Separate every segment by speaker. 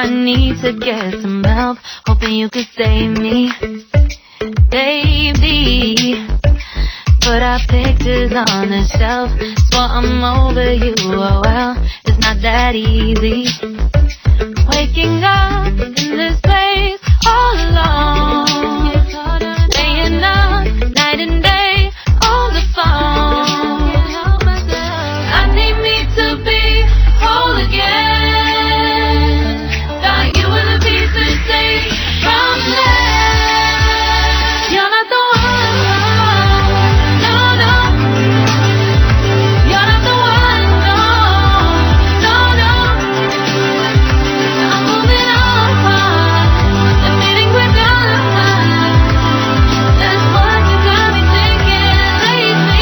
Speaker 1: need to get some help, hoping you could save me, baby. Put our pictures on the shelf, swore I'm over you, oh well, it's not that easy. Waking up in this place all alone, staying up night and day on the phone. I need me to be whole again. Thought you were the piece to take from there. You're not the one, no, no. You're not the one, no, no, no. I'm moving on, the meeting we're done. That's what you got me thinking lately.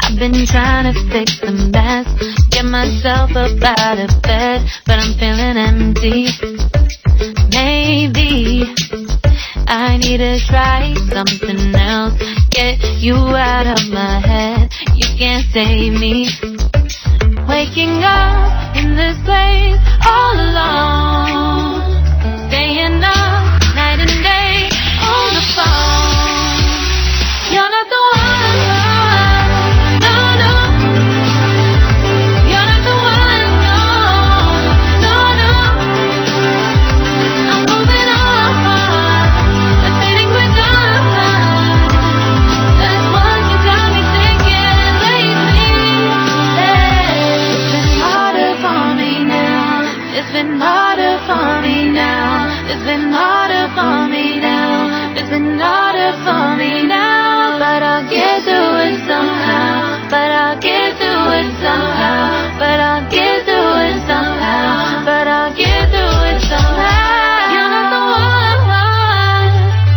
Speaker 1: I've been trying to fix the mess, get myself up out of bed, but I'm feeling empty. Maybe I need to try something else, get you out of my head, you can't save me. Waking up in this place all alone, staying up night and day on the phone. You're not the one, no, no. You're not the one, no, no, no. I'm moving on, the feeling we're done. That's what you got me thinking lately. It's been harder for me now. It's been harder for me now. It's been harder for me now. It's been harder for me now. But I'll get through it somehow. But I'll get through it somehow. But I'll get through it somehow. But I'll get through it somehow. You're not the one,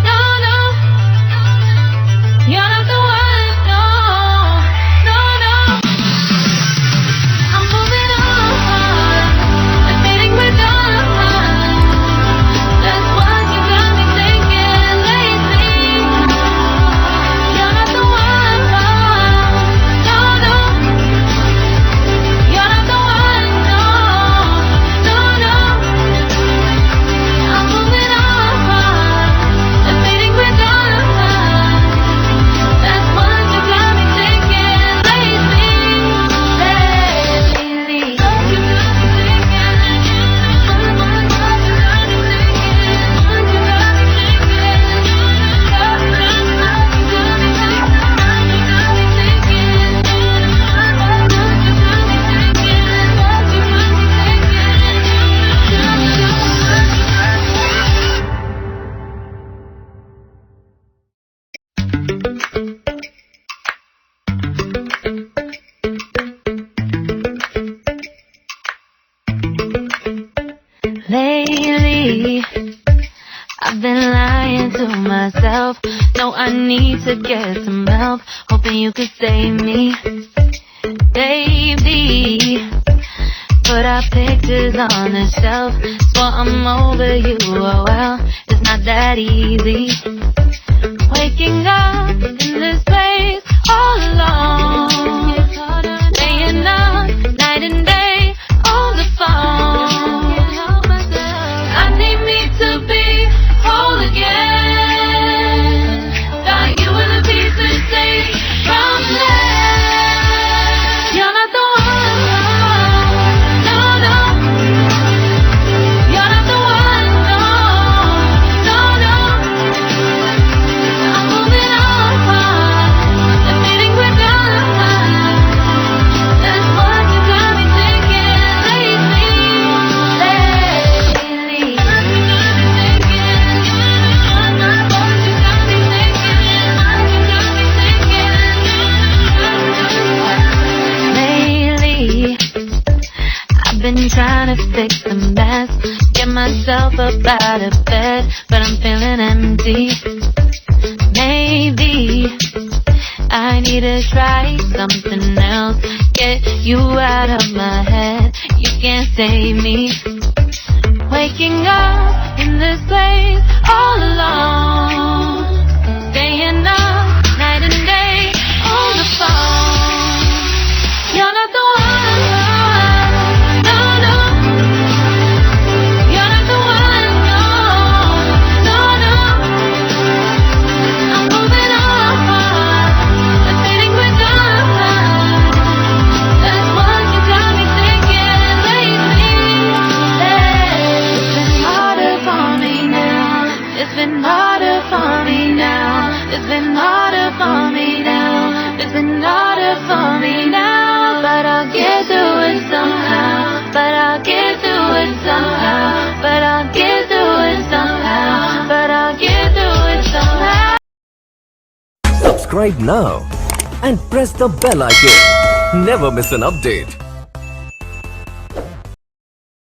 Speaker 1: no, no. You're not the one, no, no, no. I'm moving on, the feeling we're done. That's what you got me thinking lately. You're not the one, no, no. You're not the one, no, no, no. I'm moving on, the feeling we're done. That's what you got me thinking lately. Lately, I've been lying to myself. No, I need to get some help, hoping you could save me, baby. Put our pictures on the shelf, swore I'm over you, oh well, it's not that easy. Waking up in this place all alone, staying up night and day on the phone. I need me to be whole again. Thought you were the piece to take from there. You're not the one, no, no. You're not the one, no, no, no. I'm moving on, the feeling we're done. That's what you got me thinking lately. I've been trying to fix the mess, get myself up out of bed, but I'm feeling empty. Maybe I need to try something else, get you out of my head, you can't save me. Waking up in this this place all alone, staying up night and day on the phone. You're not the one, no, no. You're not the one, no, no, no. I'm moving on, the feeling we're done. That's what you got me thinking lately. Yeah. It's been harder for me now. It's been harder for me now. It's been harder for me now. It's been harder for me now. But I'll get through it somehow. But I'll get through it somehow. But I'll get through it somehow. But I'll get through it somehow.
Speaker 2: Subscribe now and press the bell icon. Never miss an update.